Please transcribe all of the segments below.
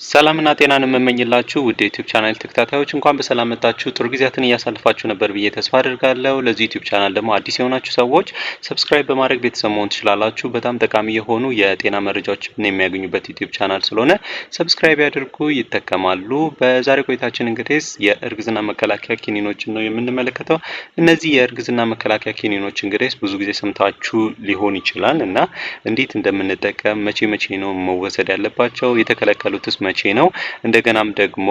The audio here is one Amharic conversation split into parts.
ሰላምና ጤናን የምመኝላችሁ ውድ የዩቲዩብ ቻናል ተከታታዮች እንኳን በሰላም መጣችሁ። ጥሩ ጊዜያትን እያሳልፋችሁ ነበር ብዬ ተስፋ አድርጋለሁ። ለዚህ ዩቲዩብ ቻናል ደግሞ አዲስ የሆናችሁ ሰዎች ሰብስክራይብ በማድረግ ቤተሰብ መሆን ትችላላችሁ። በጣም ጠቃሚ የሆኑ የጤና መረጃዎችን የሚያገኙበት ዩቲዩብ ቻናል ስለሆነ ሰብስክራይብ ያድርጉ፣ ይጠቀማሉ። በዛሬ ቆይታችን እንግዲህ የእርግዝና መከላከያ ኪኒኖችን ነው የምንመለከተው። እነዚህ የእርግዝና መከላከያ ኪኒኖች እንግዲህ ብዙ ጊዜ ሰምታችሁ ሊሆን ይችላል እና እንዴት እንደምንጠቀም መቼ ነው መወሰድ ያለባቸው፣ የተከለከሉትስ መቼ ነው፣ እንደገናም ደግሞ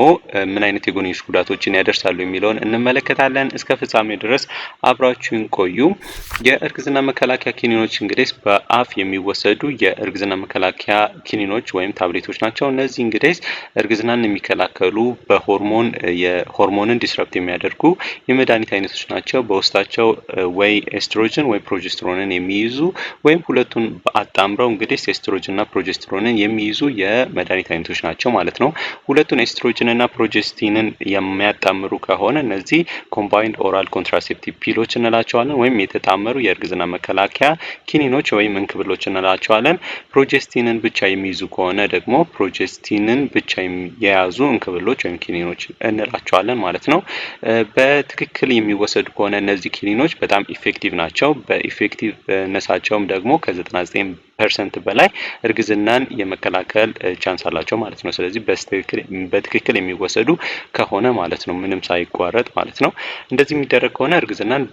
ምን አይነት የጎንዮሽ ጉዳቶችን ያደርሳሉ የሚለውን እንመለከታለን። እስከ ፍጻሜው ድረስ አብራችሁን ቆዩ። የእርግዝና መከላከያ ኪኒኖች እንግዲህ በአፍ የሚወሰዱ የእርግዝና መከላከያ ኪኒኖች ወይም ታብሌቶች ናቸው። እነዚህ እንግዲህ እርግዝናን የሚከላከሉ የሆርሞንን ዲስረፕት የሚያደርጉ የመድኃኒት አይነቶች ናቸው። በውስጣቸው ወይ ኤስትሮጅን ወይ ፕሮጀስትሮንን የሚይዙ ወይም ሁለቱን አጣምረው እንግዲህ ኤስትሮጅን እና ፕሮጀስትሮንን የሚይዙ የመድኃኒት አይነቶች ናቸው ማለት ነው። ሁለቱን ኤስትሮጅን እና ፕሮጀስቲንን የሚያጣምሩ ከሆነ እነዚህ ኮምባይንድ ኦራል ኮንትራሴፕቲቭ ፒሎች እንላቸዋለን፣ ወይም የተጣመሩ የእርግዝና መከላከያ ኪኒኖች ወይም እንክብሎች እንላቸዋለን። ፕሮጀስቲንን ብቻ የሚይዙ ከሆነ ደግሞ ፕሮጀስቲንን ብቻ የያዙ እንክብሎች ወይም ኪኒኖች እንላቸዋለን ማለት ነው። በትክክል የሚወሰዱ ከሆነ እነዚህ ኪኒኖች በጣም ኢፌክቲቭ ናቸው። በኢፌክቲቭነሳቸውም ደግሞ ከ99% በላይ እርግዝናን የመከላከል ቻንስ አላቸው ማለት ነው። ስለዚህ በትክክል የሚወሰዱ ከሆነ ማለት ነው፣ ምንም ሳይቋረጥ ማለት ነው። እንደዚህ የሚደረግ ከሆነ እርግዝናን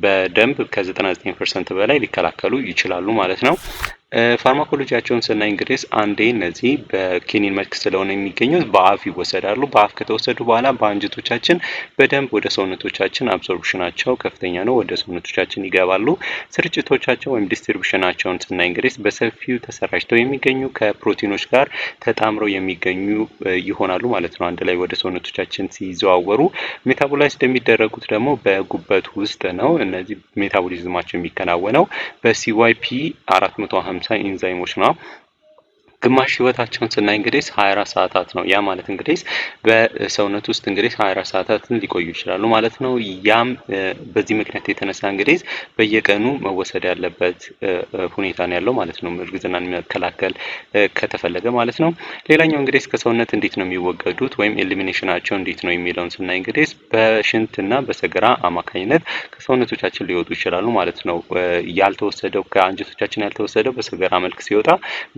በደንብ ከ99% በላይ ሊከላከሉ ይችላሉ ማለት ነው። ፋርማኮሎጂያቸውን ስናይ እንግዲህ አንዴ እነዚህ በኪኒን መልክ ስለሆነ የሚገኙት በአፍ ይወሰዳሉ። በአፍ ከተወሰዱ በኋላ በአንጀቶቻችን በደንብ ወደ ሰውነቶቻችን አብሶርፕሽናቸው ከፍተኛ ነው፣ ወደ ሰውነቶቻችን ይገባሉ። ስርጭቶቻቸው ወይም ዲስትሪቢዩሽናቸውን ስናይ እንግዲህ በሰፊው ተሰራጭተው የሚገኙ ከፕሮቲኖች ጋር ተጣምረው የሚገኙ ይሆናሉ ማለት ነው። አንድ ላይ ወደ ሰውነቶቻችን ሲዘዋወሩ ሜታቦላይዝድ የሚደረጉት ደግሞ በጉበት ውስጥ ነው። እነዚህ ሜታቦሊዝማቸው የሚከናወነው በሲዋይፒ 450 ኢንዛይሞች ነው። ግማሽ ህይወታቸውን ስናይ እንግዲህ 24 ሰዓታት ነው። ያ ማለት እንግዲህ በሰውነት ውስጥ እንግዲህ 24 ሰዓታትን ሊቆዩ ይችላሉ ማለት ነው። ያም በዚህ ምክንያት የተነሳ እንግዲህ በየቀኑ መወሰድ ያለበት ሁኔታ ነው ያለው ማለት ነው፣ እርግዝናን መከላከል ከተፈለገ ማለት ነው። ሌላኛው እንግዲህ ከሰውነት እንዴት ነው የሚወገዱት ወይም ኤሊሚኔሽናቸው እንዴት ነው የሚለውን ስናይ እንግዲህ በሽንትና በሰገራ አማካኝነት ከሰውነቶቻችን ሊወጡ ይችላሉ ማለት ነው። ያልተወሰደው ከአንጀቶቻችን ያልተወሰደው በሰገራ መልክ ሲወጣ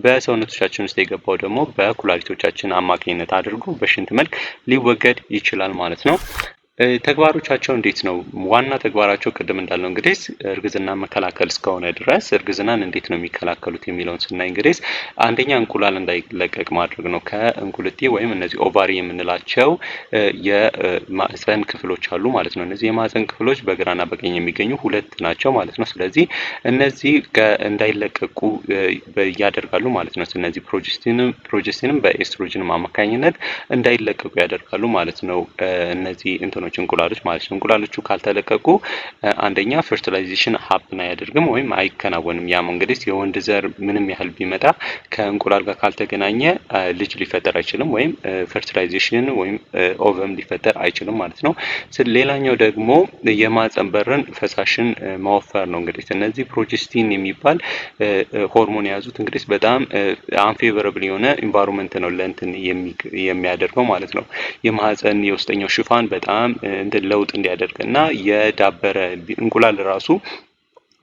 በሰውነቶቻችን ውስጥ የገባው ደግሞ በኩላሊቶቻችን አማካኝነት አድርጎ በሽንት መልክ ሊወገድ ይችላል ማለት ነው። ተግባሮቻቸው እንዴት ነው? ዋና ተግባራቸው ቅድም እንዳለው እንግዲህ እርግዝና መከላከል እስከሆነ ድረስ እርግዝናን እንዴት ነው የሚከላከሉት የሚለውን ስናይ እንግዲህ አንደኛ እንቁላል እንዳይለቀቅ ማድረግ ነው። ከእንቁልጤ ወይም እነዚህ ኦቫሪ የምንላቸው የማህፀን ክፍሎች አሉ ማለት ነው። እነዚህ የማህፀን ክፍሎች በግራና በቀኝ የሚገኙ ሁለት ናቸው ማለት ነው። ስለዚህ እነዚህ እንዳይለቀቁ ያደርጋሉ ማለት ነው። እነዚህ ፕሮጀስቲንም በኤስትሮጅንም አማካኝነት እንዳይለቀቁ ያደርጋሉ ማለት ነው። እነዚህ እንቁላሎች ማለት ነው። እንቁላሎቹ ካልተለቀቁ አንደኛ ፈርቲላይዜሽን ሀፕን አያደርግም ወይም አይከናወንም። ያም እንግዲህ የወንድ ዘር ምንም ያህል ቢመጣ ከእንቁላል ጋር ካልተገናኘ ልጅ ሊፈጠር አይችልም፣ ወይም ፈርቲላይዜሽን ወይም ኦቨም ሊፈጠር አይችልም ማለት ነው። ሌላኛው ደግሞ የማህፀን በርን ፈሳሽን ማወፈር ነው። እንግዲህ እነዚህ ፕሮጀስቲን የሚባል ሆርሞን የያዙት እንግዲህ በጣም አንፌቨረብል የሆነ ኢንቫይሮንመንት ነው ለእንትን የሚያደርገው ማለት ነው። የማህፀን የውስጠኛው ሽፋን በጣም ለውጥ እንዲያደርግ እና የዳበረ እንቁላል ራሱ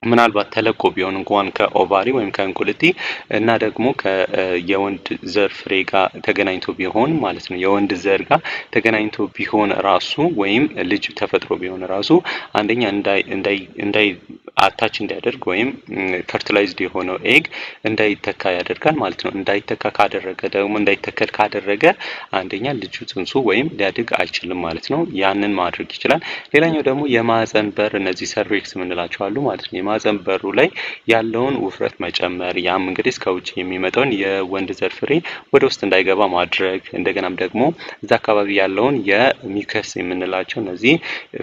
ምናልባት ተለቆ ቢሆን እንኳን ከኦቫሪ ወይም ከእንቁልጤ እና ደግሞ የወንድ ዘር ፍሬ ጋር ተገናኝቶ ቢሆን ማለት ነው፣ የወንድ ዘር ጋር ተገናኝቶ ቢሆን ራሱ ወይም ልጅ ተፈጥሮ ቢሆን ራሱ አንደኛ እንዳይ አታች እንዲያደርግ ወይም ፈርቲላይዝድ የሆነው ኤግ እንዳይተካ ያደርጋል ማለት ነው። እንዳይተከል ካደረገ አንደኛ ልጁ ጽንሱ ወይም ሊያድግ አይችልም ማለት ነው። ያንን ማድረግ ይችላል። ሌላኛው ደግሞ የማህፀን በር እነዚህ ሰርቪክስ የምንላቸው አሉ ማለት ነው። የማህፀን በሩ ላይ ያለውን ውፍረት መጨመር፣ ያም እንግዲህ ከውጭ የሚመጣውን የወንድ ዘር ፍሬ ወደ ውስጥ እንዳይገባ ማድረግ፣ እንደገናም ደግሞ እዛ አካባቢ ያለውን የሚከስ የምንላቸው እነዚህ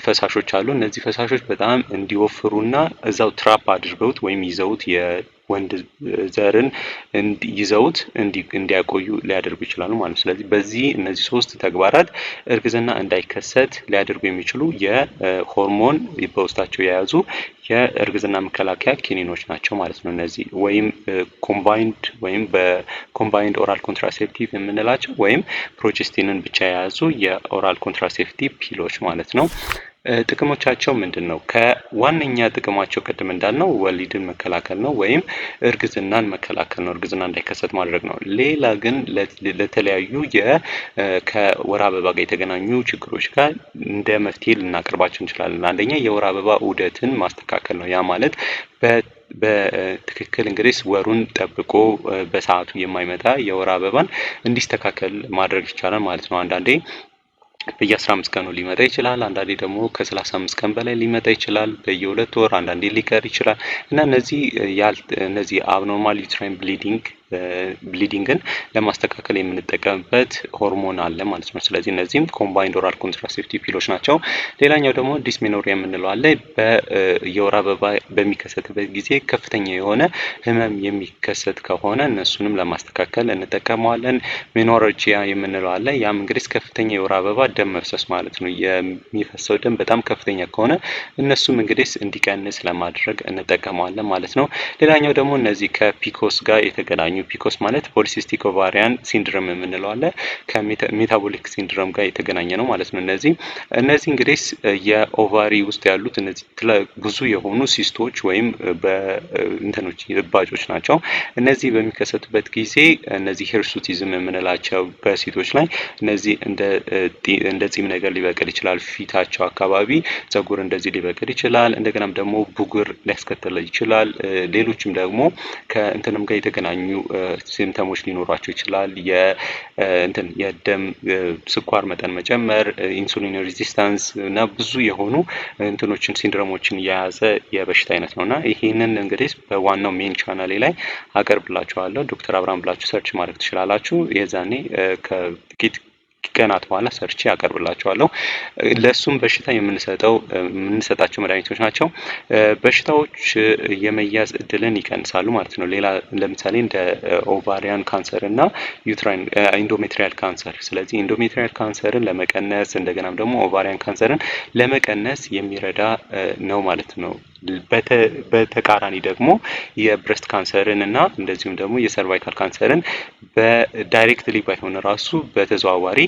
ፈሳሾች አሉ። እነዚህ ፈሳሾች በጣም እንዲወፍሩና እዛው ትራፕ አድርገውት ወይም ይዘውት ወንድ ዘርን ይዘውት እንዲያቆዩ ሊያደርጉ ይችላሉ ማለት ነው። ስለዚህ በዚህ እነዚህ ሶስት ተግባራት እርግዝና እንዳይከሰት ሊያደርጉ የሚችሉ የሆርሞን በውስጣቸው የያዙ የእርግዝና መከላከያ ኪኒኖች ናቸው ማለት ነው። እነዚህ ወይም በኮምባይንድ ኦራል ኮንትራሴፕቲቭ የምንላቸው ወይም ፕሮጀስቲንን ብቻ የያዙ የኦራል ኮንትራሴፕቲቭ ፒሎች ማለት ነው። ጥቅሞቻቸው ምንድን ነው? ከዋነኛ ጥቅማቸው ቅድም እንዳልነው ወሊድን መከላከል ነው ወይም እርግዝናን መከላከል ነው፣ እርግዝና እንዳይከሰት ማድረግ ነው። ሌላ ግን ለተለያዩ ከወር አበባ ጋር የተገናኙ ችግሮች ጋር እንደ መፍትሄ ልናቀርባቸው እንችላለን። አንደኛ የወር አበባ ዑደትን ማስተካከል ነው። ያ ማለት በትክክል እንግዲህ ወሩን ጠብቆ በሰዓቱ የማይመጣ የወር አበባን እንዲስተካከል ማድረግ ይቻላል ማለት ነው። አንዳንዴ በየ15 ቀኑ ሊመጣ ይችላል። አንዳንዴ ደግሞ ከ35 ቀን በላይ ሊመጣ ይችላል። በየ2 ወር አንዳንዴ ሊቀር ይችላል እና እነዚህ አብኖርማል ዩትራይን ብሊዲንግን ለማስተካከል የምንጠቀምበት ሆርሞን አለ ማለት ነው። ስለዚህ እነዚህም ኮምባይንድ ኦራል ኮንትራሴፕቲቭ ፒሎች ናቸው። ሌላኛው ደግሞ ዲስሜኖሪያ የምንለው አለ። የወር አበባ በሚከሰትበት ጊዜ ከፍተኛ የሆነ ህመም የሚከሰት ከሆነ እነሱንም ለማስተካከል እንጠቀመዋለን። ሜኖሮጂያ የምንለው አለ። ያም እንግዲህ ከፍተኛ የወር አበባ ደም መፍሰስ ማለት ነው። የሚፈሰው ደም በጣም ከፍተኛ ከሆነ እነሱም እንግዲህ እንዲቀንስ ለማድረግ እንጠቀመዋለን ማለት ነው። ሌላኛው ደግሞ እነዚህ ከፒኮስ ጋር የተገናኙ ፒኮስ ማለት ፖሊሲስቲክ ኦቫሪያን ሲንድሮም የምንለው አለ። ከሜታቦሊክ ሲንድሮም ጋር የተገናኘ ነው ማለት ነው። እነዚህ እንግዲህ የኦቫሪ ውስጥ ያሉት እነዚህ ብዙ የሆኑ ሲስቶች ወይም በእንተኖች እባጮች ናቸው። እነዚህ በሚከሰቱበት ጊዜ እነዚህ ሂርሱቲዝም የምንላቸው በሴቶች ላይ እነዚህ እንደ ጺም ነገር ሊበቅል ይችላል። ፊታቸው አካባቢ ጸጉር እንደዚህ ሊበቅል ይችላል። እንደገናም ደግሞ ቡግር ሊያስከትል ይችላል። ሌሎችም ደግሞ ከእንተንም ጋር የተገናኙ ሲምፕተሞች ሊኖሯቸው ይችላል። የደም ስኳር መጠን መጨመር፣ ኢንሱሊን ሬዚስታንስ እና ብዙ የሆኑ ሲንድሮሞችን የያዘ የበሽታ አይነት ነውና ይሄንን እንግዲህ በዋናው ሜን ቻናሌ ላይ አቀርብላችኋለሁ። ዶክተር አብርሃም ብላችሁ ሰርች ማድረግ ትችላላችሁ። የዛኔ ከጥቂት ቀናት በኋላ ሰርቼ አቀርብላችኋለሁ። ለሱም በሽታ የምንሰጣቸው መድኃኒቶች ናቸው። በሽታዎች የመያዝ እድልን ይቀንሳሉ ማለት ነው። ሌላ ለምሳሌ እንደ ኦቫሪያን ካንሰር እና ዩትራይን ኢንዶሜትሪያል ካንሰር። ስለዚህ ኢንዶሜትሪያል ካንሰርን ለመቀነስ እንደገናም ደግሞ ኦቫሪያን ካንሰርን ለመቀነስ የሚረዳ ነው ማለት ነው። በተቃራኒ ደግሞ የብሬስት ካንሰርን እና እንደዚሁም ደግሞ የሰርቫይካል ካንሰርን በዳይሬክትሊ ባይሆን ራሱ በተዘዋዋሪ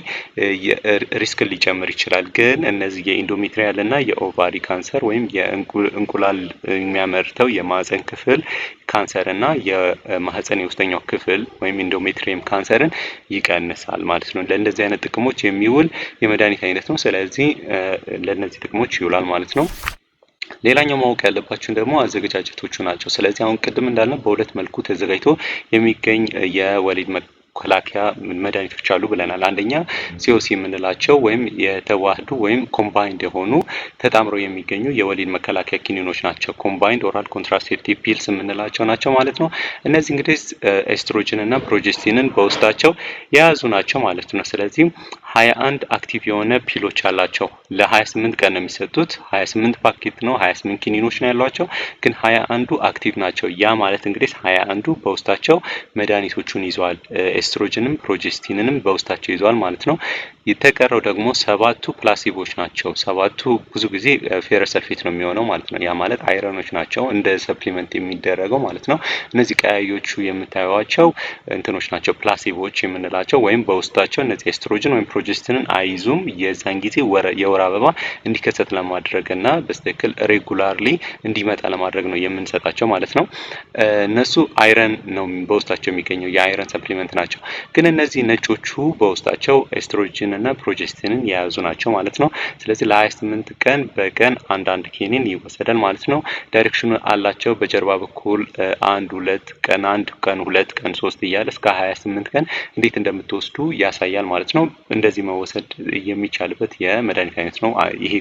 ሪስክን ሊጨምር ይችላል። ግን እነዚህ የኢንዶሜትሪያል እና የኦቫሪ ካንሰር ወይም የእንቁላል የሚያመርተው የማህፀን ክፍል ካንሰር እና የማህፀን የውስጠኛው ክፍል ወይም ኢንዶሜትሪየም ካንሰርን ይቀንሳል ማለት ነው። ለእንደዚህ አይነት ጥቅሞች የሚውል የመድኃኒት አይነት ነው። ስለዚህ ለእነዚህ ጥቅሞች ይውላል ማለት ነው። ሌላኛው ማወቅ ያለባችሁ ደግሞ አዘገጃጀቶቹ ናቸው። ስለዚህ አሁን ቅድም እንዳልነው በሁለት መልኩ ተዘጋጅቶ የሚገኝ የወሊድ መከላከያ መድኃኒቶች አሉ ብለናል። አንደኛ ሲኦሲ የምንላቸው ወይም የተዋህዱ ወይም ኮምባይንድ የሆኑ ተጣምረው የሚገኙ የወሊድ መከላከያ ኪኒኖች ናቸው። ኮምባይንድ ኦራል ኮንትራሴፕቲቭ ፒልስ የምንላቸው ናቸው ማለት ነው። እነዚህ እንግዲህ ኤስትሮጅን እና ፕሮጀስቲንን በውስጣቸው የያዙ ናቸው ማለት ነው። ስለዚህ 21 አክቲቭ የሆነ ፒሎች አላቸው። ለ28 ቀን ነው የሚሰጡት። 28 ፓኬት ነው፣ 28 ኪኒኖች ነው ያሏቸው፣ ግን 21ዱ አክቲቭ ናቸው። ያ ማለት እንግዲህ 21ዱ በውስጣቸው መድኃኒቶቹን ይዘዋል። ኤስትሮጅንም ፕሮጀስቲንንም በውስጣቸው ይዘዋል ማለት ነው። የተቀረው ደግሞ 7ቱ ፕላሲቦች ናቸው። 7ቱ ብዙ ጊዜ ፌረስ ሰልፌት ነው የሚሆነው ማለት ነው። ያ ማለት አይረኖች ናቸው እንደ ሰፕሊመንት የሚደረገው ማለት ነው። እነዚህ ቀያዮቹ የምታዩዋቸው እንትኖች ናቸው ፕላሲቦች የምንላቸው ወይም በውስጣቸው እነዚህ ኤስትሮጅን ወይም ፕሮጀስቲንን አይዙም። የዛን ጊዜ የወር አበባ እንዲከሰት ለማድረግ እና በትክክል ሬጉላርሊ እንዲመጣ ለማድረግ ነው የምንሰጣቸው ማለት ነው። እነሱ አይረን ነው በውስጣቸው የሚገኘው የአይረን ሰፕሊመንት ናቸው። ግን እነዚህ ነጮቹ በውስጣቸው ኤስትሮጅን እና ፕሮጀስቲንን የያዙ ናቸው ማለት ነው። ስለዚህ ለ28 ቀን በቀን አንዳንድ ኪኒን ይወሰዳል ማለት ነው። ዳይሬክሽኑ አላቸው በጀርባ በኩል 1 ቀን 2 ቀን 3 እያለ እስከ 28 ቀን እንዴት እንደምትወስዱ ያሳያል ማለት ነው። እንደዚህ መወሰድ የሚቻልበት የመድኃኒት አይነት ነው። ይሄ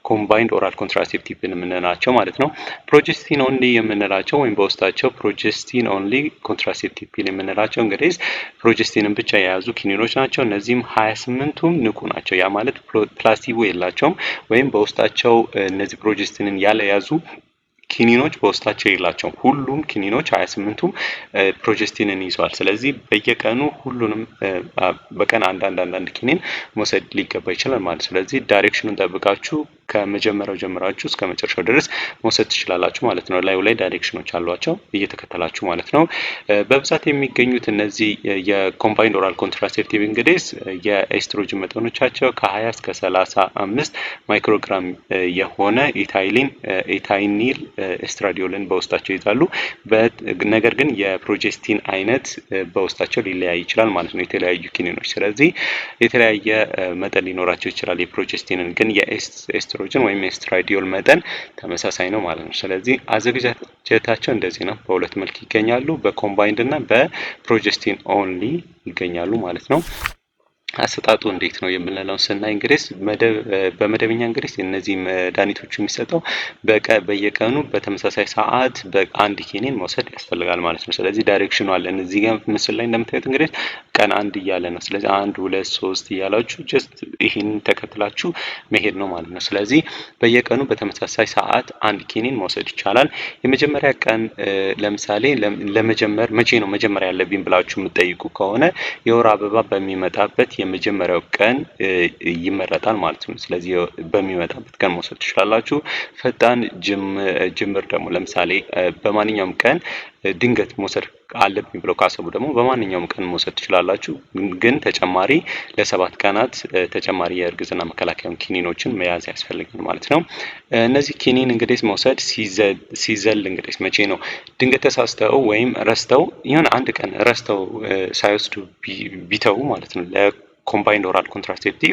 ኮምባይንድ ኦራል ኮንትራሴፕቲቭ የምንላቸው ማለት ነው። ፕሮጀስቲን ኦንሊ የምንላቸው ወይም በውስጣቸው ፕሮጀስቲን ኦንሊ ኮንትራሴፕቲቭ ፒል የምንላቸው እንግዲህ ፕሮጀስቲንን ብቻ የያዙ ኪኒኖች ናቸው። እነዚህም 28ቱም ንቁ ናቸው። ያ ማለት ፕላሲቦ የላቸውም ወይም በውስጣቸው እነዚህ ፕሮጀስቲንን ያልያዙ ኪኒኖች በውስጣቸው የላቸውም። ሁሉም ኪኒኖች 28ቱም ፕሮጀስቲንን ይዘዋል። ስለዚህ በየቀኑ ሁሉንም በቀን አንዳንድ ኪኒን መውሰድ ሊገባ ይችላል ማለት። ስለዚህ ዳይሬክሽኑን ጠብቃችሁ ከመጀመሪያው ጀምራችሁ እስከ መጨረሻው ድረስ መውሰድ ትችላላችሁ ማለት ነው። ላዩ ላይ ዳይሬክሽኖች አሏቸው እየተከተላችሁ ማለት ነው። በብዛት የሚገኙት እነዚህ የኮምባይንድ ኦራል ኮንትራሴፕቲቭ እንግዲህ የኤስትሮጅን መጠኖቻቸው ከ20 እስከ 35 ማይክሮግራም የሆነ ኢታይኒል ኤስትራዲዮልን በውስጣቸው ይዛሉ። ነገር ግን የፕሮጀስቲን አይነት በውስጣቸው ሊለያይ ይችላል ማለት ነው። የተለያዩ ኪኒኖች ስለዚህ የተለያየ መጠን ሊኖራቸው ይችላል። የፕሮጀስቲንን ግን የኤስትሮጅን ወይም ኤስትራዲዮል መጠን ተመሳሳይ ነው ማለት ነው። ስለዚህ አዘገጃጀታቸው እንደዚህ ነው። በሁለት መልክ ይገኛሉ። በኮምባይንድ እና በፕሮጀስቲን ኦንሊ ይገኛሉ ማለት ነው። አሰጣጡ እንዴት ነው የምንለውን ስናይ እንግዲህ በመደበኛ እንግዲህ እነዚህ መድኃኒቶቹ የሚሰጠው በየቀኑ በተመሳሳይ ሰዓት በአንድ ኪኒን መውሰድ ያስፈልጋል ማለት ነው። ስለዚህ ዳይሬክሽኑ አለን እዚህ ጋር ምስል ላይ እንደምታዩት እንግዲህ ቀን አንድ እያለ ነው። ስለዚህ 1 2 3 እያላችሁ ጀስት ይህን ተከትላችሁ መሄድ ነው ማለት ነው። ስለዚህ በየቀኑ በተመሳሳይ ሰዓት አንድ ኪኒን መውሰድ ይቻላል። የመጀመሪያ ቀን ለምሳሌ ለመጀመር መቼ ነው መጀመሪያ ያለብኝ ብላችሁ የምትጠይቁ ከሆነ የወር አበባ በሚመጣበት የመጀመሪያው ቀን ይመረጣል ማለት ነው። ስለዚህ በሚመጣበት ቀን መውሰድ ትችላላችሁ። ፈጣን ጅምር ደግሞ ለምሳሌ በማንኛውም ቀን ድንገት መውሰድ አለብኝ ብለው ካሰቡ ደግሞ በማንኛውም ቀን መውሰድ ትችላላችሁ። ግን ተጨማሪ ለ7 ቀናት ተጨማሪ የእርግዝና መከላከያ ኪኒኖችን መያዝ ያስፈልጋል ማለት ነው። እነዚህ ኪኒን እንግዲህ መውሰድ ሲዘል እንግዲህ መቼ ነው ድንገት ተሳስተው ወይም ረስተው የሆነ አንድ ቀን ረስተው ሳይወስዱ ቢተው ማለት ነው ኮምባይንድ ኦራል ኮንትራሴፕቲቭ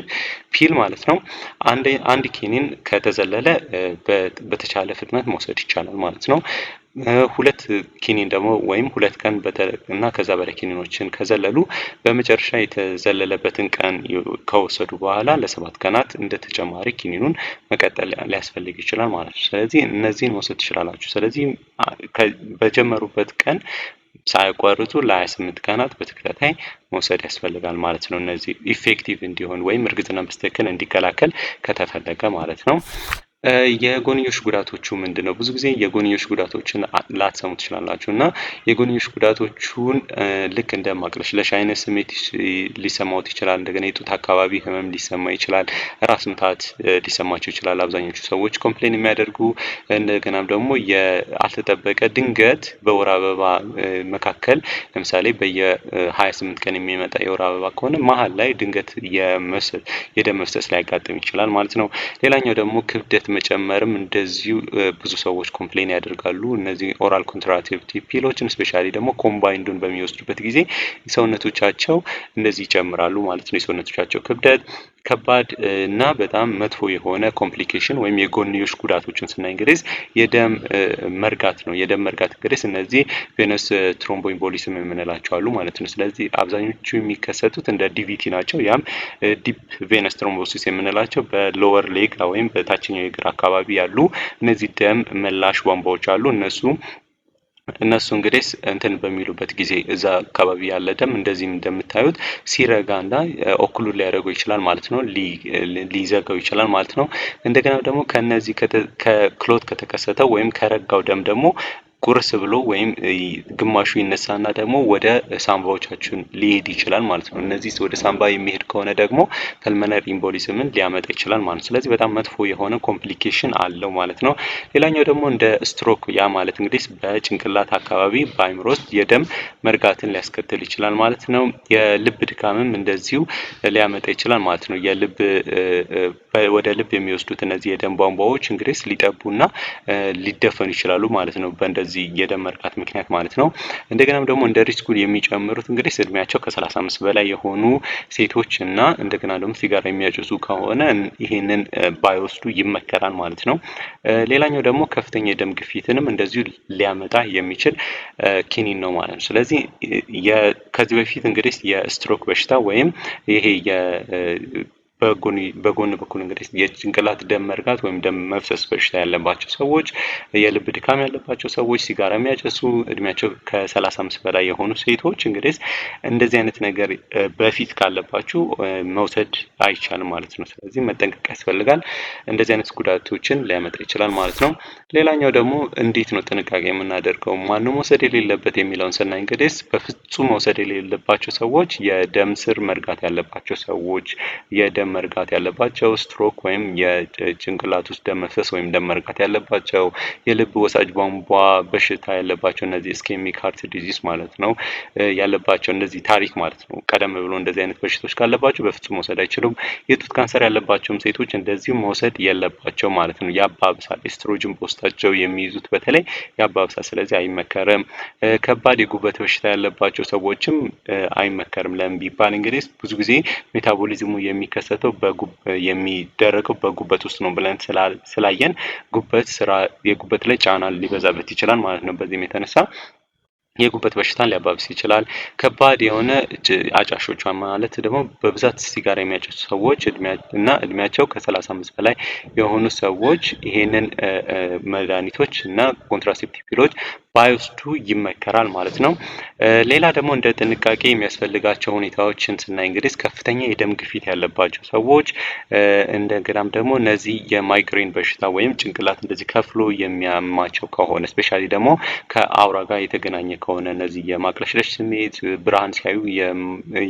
ፒል ማለት ነው። አንድ ኪኒን ከተዘለለ በተቻለ ፍጥነት መውሰድ ይቻላል ማለት ነው። ሁለት ኪኒን ደግሞ ወይም 2 ቀን እና ከዛ በላይ ኪኒኖችን ከዘለሉ በመጨረሻ የተዘለለበትን ቀን ከወሰዱ በኋላ ለ7 ቀናት እንደ ተጨማሪ ኪኒኑን መቀጠል ሊያስፈልግ ይችላል ማለት ነው። ስለዚህ እነዚህን መውሰድ ትችላላችሁ። ስለዚህ በጀመሩበት ቀን ሳይቋርጡ ለ28 ቀናት በተከታታይ መውሰድ ያስፈልጋል ማለት ነው። እነዚህ ኢፌክቲቭ እንዲሆን ወይም እርግዝና በትክክል እንዲከላከል ከተፈለገ ማለት ነው። የጎንዮሽ ጉዳቶቹ ምንድነው? ብዙ ጊዜ የጎንዮሽ ጉዳቶችን ላትሰሙ ትችላላችሁ እና የጎንዮሽ ጉዳቶቹን ልክ እንደ ማቅለሽለሽ አይነት ስሜት ሊሰማዎት ይችላል። እንደገና የጡት አካባቢ ህመም ሊሰማ ይችላል። ራስ ምታት ሊሰማቸው ይችላል። አብዛኞቹ ሰዎች ኮምፕሌን የሚያደርጉ እንደገናም ደግሞ ያልተጠበቀ ድንገት በወር አበባ መካከል ለምሳሌ በየ28 ቀን የሚመጣ የወር አበባ ከሆነ መሀል ላይ ድንገት የደም መፍሰስ ሊያጋጥም ይችላል ማለት ነው። ሌላኛው ደግሞ ክብደት መጨመርም እንደዚሁ ብዙ ሰዎች ኮምፕሌን ያደርጋሉ። እነዚህ ኦራል ኮንትራሴፕቲቭ ፒሎችን ስፔሻሊ ደግሞ ኮምባይንዱን በሚወስዱበት ጊዜ ሰውነቶቻቸው እንደዚህ ይጨምራሉ ማለት ነው። የሰውነቶቻቸው ክብደት ከባድ እና በጣም መጥፎ የሆነ ኮምፕሊኬሽን ወይም የጎንዮሽ ጉዳቶችን ስናይ እንግዲህ የደም መርጋት ነው። የደም መርጋት እንግዲህ እነዚህ ቬነስ ትሮምቦኢምቦሊዝም የምንላቸው አሉ ማለት ነው። ስለዚህ አብዛኞቹ የሚከሰቱት እንደ ዲቪቲ ናቸው። ያም ዲፕ ቬነስ ትሮምቦሲስ የምንላቸው በሎወር ሌግ ወይም በታችኛው የእግር አካባቢ ያሉ እነዚህ ደም መላሽ ቧንቧዎች አሉ። እነሱ እንግዲህ እንትን በሚሉበት ጊዜ እዛ አካባቢ ያለ ደም እንደዚህም እንደምታዩት ሲረጋና ኦክሉድ ሊያደርገው ይችላል ማለት ነው። ሊዘጋው ይችላል ማለት ነው። እንደገና ደግሞ ከነዚህ ከክሎት ከተከሰተው ወይም ከረጋው ደም ደግሞ ቁርስ ብሎ ወይም ግማሹ ይነሳና ደግሞ ወደ ሳምባዎቻችን ሊሄድ ይችላል ማለት ነው። እነዚህ ወደ ሳምባ የሚሄድ ከሆነ ደግሞ ፐልመናሪ ኢምቦሊዝምን ሊያመጣ ይችላል ማለት ነው። ስለዚህ በጣም መጥፎ የሆነ ኮምፕሊኬሽን አለው ማለት ነው። ሌላኛው ደግሞ እንደ ስትሮክ ያ ማለት እንግዲህ በጭንቅላት አካባቢ በአይምሮ ውስጥ የደም መርጋትን ሊያስከትል ይችላል ማለት ነው። የልብ ድካምም እንደዚሁ ሊያመጣ ይችላል ማለት ነው። ወደ ልብ የሚወስዱት እነዚህ የደም ቧንቧዎች እንግዲህ ሊጠቡና ሊደፈኑ ይችላሉ ማለት ነው። በእንደዚህ የደም መርጋት ምክንያት ማለት ነው። እንደገናም ደግሞ እንደ ሪስኩ የሚጨምሩት እንግዲህ እድሜያቸው ከ35 በላይ የሆኑ ሴቶች እና እንደገና ደግሞ ሲጋራ የሚያጨሱ ከሆነ ይሄንን ባይወስዱ ይመከራል ማለት ነው። ሌላኛው ደግሞ ከፍተኛ የደም ግፊትንም እንደዚሁ ሊያመጣ የሚችል ኪኒን ነው ማለት ነው። ስለዚህ ከዚህ በፊት እንግዲህ የስትሮክ በሽታ ወይም ይሄ በጎን በኩል እንግዲህ የጭንቅላት ደም መርጋት ወይም ደም መፍሰስ በሽታ ያለባቸው ሰዎች፣ የልብ ድካም ያለባቸው ሰዎች፣ ሲጋራ የሚያጨሱ፣ እድሜያቸው ከ35 በላይ የሆኑ ሴቶች እንግዲህ እንደዚህ አይነት ነገር በፊት ካለባችሁ መውሰድ አይቻልም ማለት ነው። ስለዚህ መጠንቀቅ ያስፈልጋል። እንደዚህ አይነት ጉዳቶችን ሊያመጣ ይችላል ማለት ነው። ሌላኛው ደግሞ እንዴት ነው ጥንቃቄ የምናደርገው? ማነው መውሰድ የሌለበት የሚለውን ስናይ እንግዲህ በፍጹም መውሰድ የሌለባቸው ሰዎች የደም ስር መርጋት ያለባቸው ሰዎች፣ የደም መርጋት ያለባቸው፣ ስትሮክ ወይም የጭንቅላት ውስጥ ደም መፍሰስ ወይም ደም መርጋት ያለባቸው፣ የልብ ወሳጅ ቧንቧ በሽታ ያለባቸው፣ እነዚህ ኢስኬሚክ ሃርት ዲዚዝ ማለት ነው ያለባቸው፣ እነዚህ ታሪክ ማለት ነው ቀደም ብሎ እንደዚህ አይነት በሽታዎች ካለባቸው በፍጹም መውሰድ አይችሉም። የጡት ካንሰር ያለባቸውም ሴቶች እንደዚሁ መውሰድ የለባቸው ማለት ነው። ያባብሳል። ኤስትሮጅን በውስጣቸው የሚይዙት በተለይ ያባብሳል። ስለዚህ አይመከርም። ከባድ የጉበት በሽታ ያለባቸው ሰዎችም አይመከርም። ለምን ቢባል እንግዲህ ብዙ ጊዜ ሜታቦሊዝሙ የሚከሰተው የሚደረገው በጉበት ውስጥ ነው ብለን ስላየን የጉበት ላይ ጫና ሊበዛበት ይችላል ማለት ነው። በዚህም የተነሳ የጉበት በሽታን ሊያባብስ ይችላል። ከባድ የሆነ አጫሾች ማለት ደግሞ በብዛት ሲጋራ የሚያጨሱ ሰዎች እድሜያቸው ከ35 በላይ የሆኑ ሰዎች ይሄንን መድኃኒቶች እና ኮንትራሴፕቲቭ ፒሎች ባይወስዱ ይመከራል ማለት ነው። ሌላ ደግሞ እንደ ጥንቃቄ የሚያስፈልጋቸው ሁኔታዎችን ስናይ እንግዲህ ከፍተኛ የደም ግፊት ያለባቸው ሰዎች እንደገናም ደግሞ እነዚህ የማይግሬን በሽታ ወይም ጭንቅላት እንደዚህ ከፍሎ የሚያማቸው ከሆነ ስፔሻሊ ደግሞ ከአውራ ጋር የተገናኘ ከሆነ እነዚህ የማቅለሽለሽ ስሜት፣ ብርሃን ሲያዩ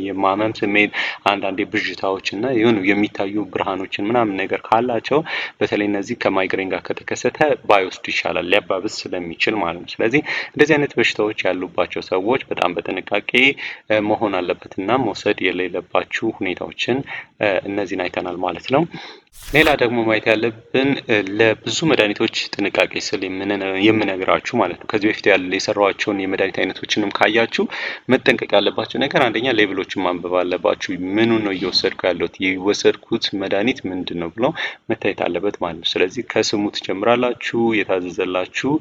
የማመም ስሜት፣ አንዳንዴ ብዥታዎች እና የሆኑ የሚታዩ ብርሃኖችን ምናምን ነገር ካላቸው በተለይ እነዚህ ከማይግሬን ጋር ከተከሰተ ባይወስዱ ይሻላል፣ ሊያባብስ ስለሚችል ማለት ነው። ስለዚህ እንደዚህ አይነት በሽታዎች ያሉባቸው ሰዎች በጣም በጥንቃቄ መሆን አለበት እና መውሰድ የሌለባችሁ ሁኔታዎችን እነዚህን አይተናል ማለት ነው። ሌላ ደግሞ ማየት ያለብን ለብዙ መድኃኒቶች ጥንቃቄ ስል የምነግራችሁ ማለት ነው። ከዚህ በፊት የሰራኋቸውን የመድኃኒት አይነቶችንም ካያችሁ መጠንቀቅ ያለባችሁ ነገር አንደኛ ሌብሎችን ማንበብ አለባችሁ። ምኑን ነው እየወሰድኩ ያለሁት፣ የወሰድኩት መድኃኒት ምንድን ነው ብሎ መታየት አለበት ማለት ነው። ስለዚህ ከስሙ ትጀምራላችሁ። የታዘዘላችሁ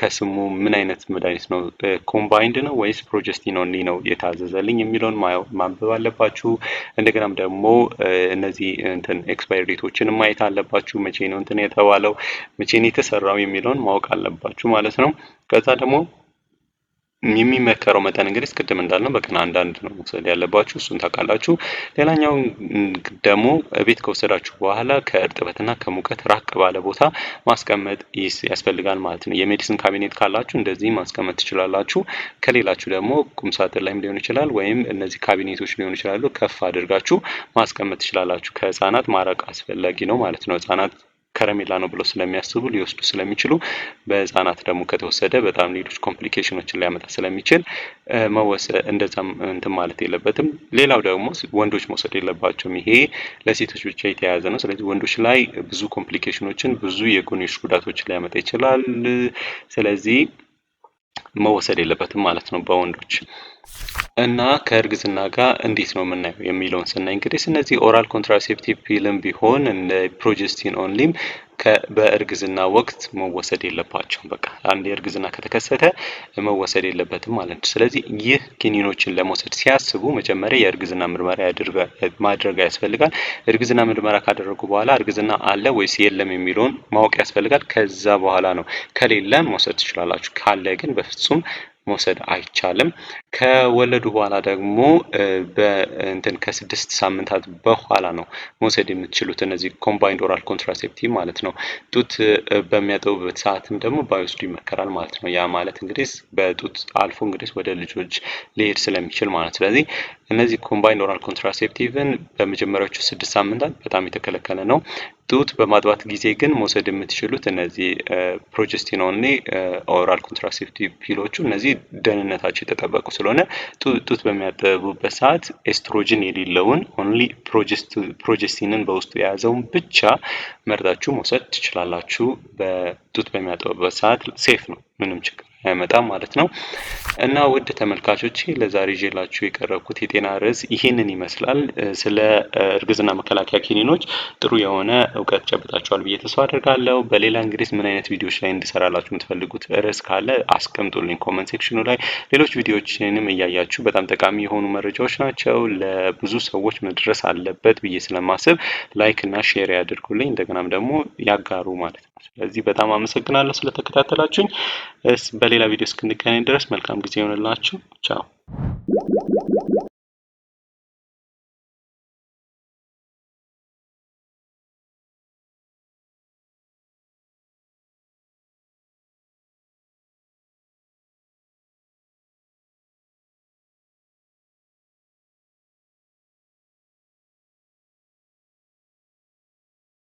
ከስሙ ምን አይነት መድኃኒት ነው፣ ኮምባይንድ ነው ወይስ ፕሮጀስቲን ኦንሊ ነው የታዘዘልኝ የሚለውን ማንበብ አለባችሁ። እንደገናም ደግሞ እነዚህ ኤክስፓየር ዴቶችን ማየት አለባችሁ። መቼ ነው የተባለው፣ መቼ ነው የተሰራው የሚለውን ማወቅ አለባችሁ ማለት ነው። ከዛ ደግሞ የሚመከረው መጠን እንግዲህ ቅድም እንዳልነው በቀን አንዳንድ ነው መውሰድ ያለባችሁ፣ እሱን ታውቃላችሁ። ሌላኛው ደግሞ ቤት ከወሰዳችሁ በኋላ ከእርጥበትና ከሙቀት ራቅ ባለ ቦታ ማስቀመጥ ያስፈልጋል ማለት ነው። የሜዲሲን ካቢኔት ካላችሁ እንደዚህ ማስቀመጥ ትችላላችሁ። ከሌላችሁ ደግሞ ቁምሳጥን ላይም ሊሆን ይችላል ወይም እነዚህ ካቢኔቶች ሊሆኑ ይችላሉ፣ ከፍ አድርጋችሁ ማስቀመጥ ትችላላችሁ። ከህፃናት ማራቅ አስፈላጊ ነው ማለት ነው። ህፃናት ከረሜላ ነው ብለው ስለሚያስቡ ሊወስዱ ስለሚችሉ በህፃናት ደግሞ ከተወሰደ በጣም ሌሎች ኮምፕሊኬሽኖችን ሊያመጣ ስለሚችል እንደዛም ማለት የለበትም። ሌላው ደግሞ ወንዶች መውሰድ የለባቸውም። ይሄ ለሴቶች ብቻ የተያያዘ ነው። ስለዚህ ወንዶች ላይ ብዙ ኮምፕሊኬሽኖችን፣ ብዙ የጎንዮሽ ጉዳቶችን ሊያመጣ ይችላል። ስለዚህ መወሰድ የለበትም ማለት ነው በወንዶች። እና ከእርግዝና ጋር እንዴት ነው የምናየው የሚለውን ስናይ እንግዲህ እነዚህ ኦራል ኮንትራሴፕቲቭ ፒልም ቢሆን እንደ ፕሮጀስቲን ኦንሊም በእርግዝና ወቅት መወሰድ የለባቸውም። በቃ አንድ የእርግዝና ከተከሰተ መወሰድ የለበትም ማለት ነው። ስለዚህ ይህ ኪኒኖችን ለመውሰድ ሲያስቡ መጀመሪያ የእርግዝና ምርመራ ማድረግ ያስፈልጋል። እርግዝና ምርመራ ካደረጉ በኋላ እርግዝና አለ ወይስ የለም የሚለውን ማወቅ ያስፈልጋል። ከዛ በኋላ ነው ከሌለ መውሰድ ትችላላችሁ። ካለ ግን በፍጹም መውሰድ አይቻልም። ከወለዱ በኋላ ደግሞ ከ6 ሳምንታት በኋላ ነው መውሰድ የምትችሉት እነዚህ ኮምባይንድ ኦራል ኮንትራሴፕቲቭ ማለት ነው። ጡት በሚያጠቡበት ሰዓትም ደግሞ ባይወስዱ ይመከራል ማለት ነው። ያ ማለት እንግዲህ በጡት አልፎ እንግዲህ ወደ ልጆች ሊሄድ ስለሚችል ማለት። ስለዚህ እነዚህ ኮምባይንድ ኦራል ኮንትራሴፕቲቭን በመጀመሪያዎቹ 6 ሳምንታት በጣም የተከለከለ ነው። ጡት በማጥባት ጊዜ ግን መውሰድ የምትችሉት እነዚህ ፕሮጀስቲን ኦንሊ ኦራል ኮንትራሴፕቲቭ ፒሎቹ እነዚህ ደህንነታቸው የተጠበቁ ስለሆነ ጡት በሚያጠቡበት ሰዓት ኤስትሮጅን የሌለውን ኦንሊ ፕሮጀስቲንን በውስጡ የያዘውን ብቻ መርጣችሁ መውሰድ ትችላላችሁ ጡት በሚያጠቡበት ሰዓት ሴፍ ነው፣ ምንም ችግር አይመጣም ማለት ነው። እና ውድ ተመልካቾቼ ለዛሬ ይዤላችሁ የቀረብኩት የጤና ርዕስ ይህንን ይመስላል። ስለ እርግዝና መከላከያ ኪኒኖች ጥሩ የሆነ እውቀት ጨብጣችኋል ብዬ ተስፋ አድርጋለሁ። በሌላ እንግዲህ ምን አይነት ቪዲዮዎች ላይ እንድሰራላችሁ የምትፈልጉት ርዕስ ካለ አስቀምጡልኝ ኮመንት ሴክሽኑ ላይ። ሌሎች ቪዲዮዎችንም እያያችሁ በጣም ጠቃሚ የሆኑ መረጃዎች ናቸው፣ ለብዙ ሰዎች መድረስ አለበት ብዬ ስለማስብ ላይክ እና ሼር ያድርጉልኝ፣ እንደገናም ደግሞ ያጋሩ ማለት ነው። ስለዚህ በጣም አመሰግናለሁ ስለተከታተላችሁኝ። በሌላ ቪዲዮ እስክንገናኝ ድረስ መልካም ጊዜ ይሆንላችሁ። ቻው።